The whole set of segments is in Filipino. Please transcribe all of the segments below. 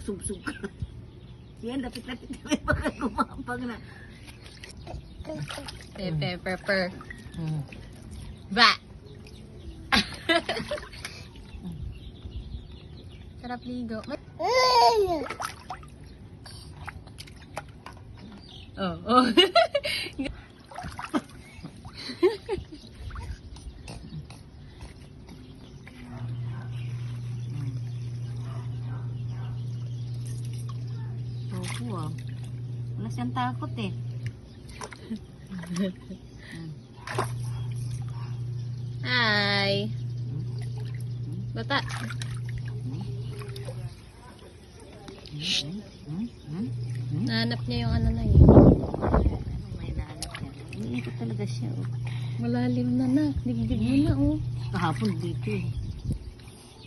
subsub ka. Yan, lapit-lapit kami baka gumapang na. Pepper. Ba! Sarap ligo. Oh. Wow. Wala siyang takot eh. Hi. Bata. Nahanap niya yung ano na yun. May nahanap yan. Iniikot talaga siya. Oh. Malalim na na. Digdig mo na oh. Kahapon dito eh.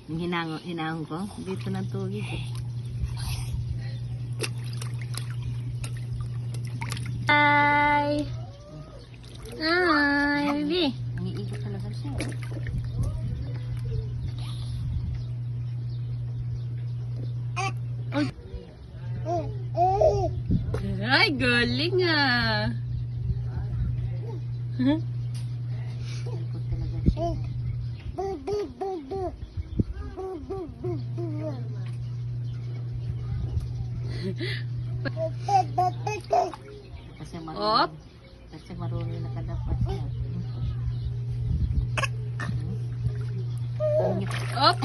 Yung hinahon ko, dito ng tugig eh. Hi. Hi, baby. Iniikot talaga siya. Ay, galing ah. Iniikot talaga siya. Op. Kasi marunong nakadapat siya. Op.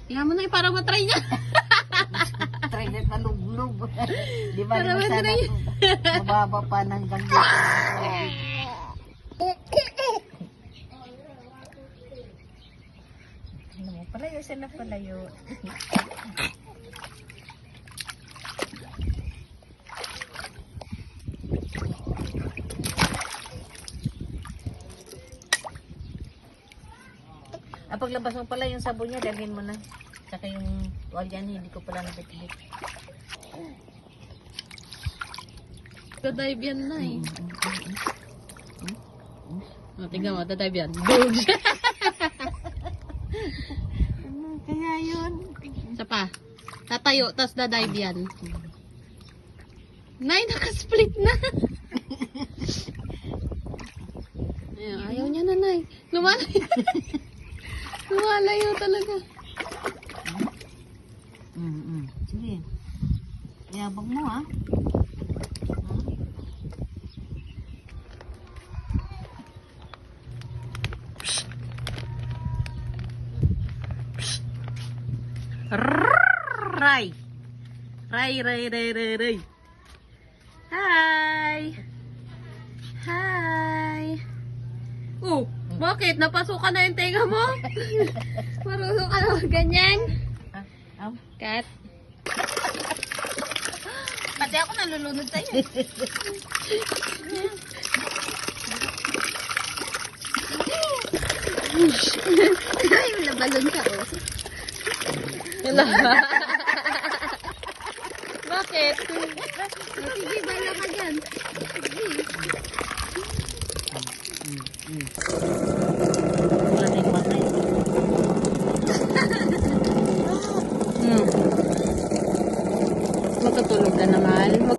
Tingnan mo na parang matry niya. Try na malublob. Di ba Para naman sana matry. mababa pa ng ganda. Ano mo, palayo siya na palayo. Paglabas mo pala yung sabon niya, dalhin mo na. Saka yung tuwalyan, hindi ko pala nabit-bit. Dadive yan na eh. Tingnan mo, dadive yan. Boom! Kaya yun. Isa pa. Tatayo, tas dadive yan. Nay, nakasplit na. Ayun, ayaw niya na, Nay. Lumalayo talaga. Sige. Yabang mo ah. Ray. Ray. Hi. Bakit? Napasukan na yung tenga mo? Marunong ka na ganyan? Kat? Pati ako nalulunod sa'yo. Ay, nabalon ka oh. Bakit? Sige, bala ka dyan. Sige.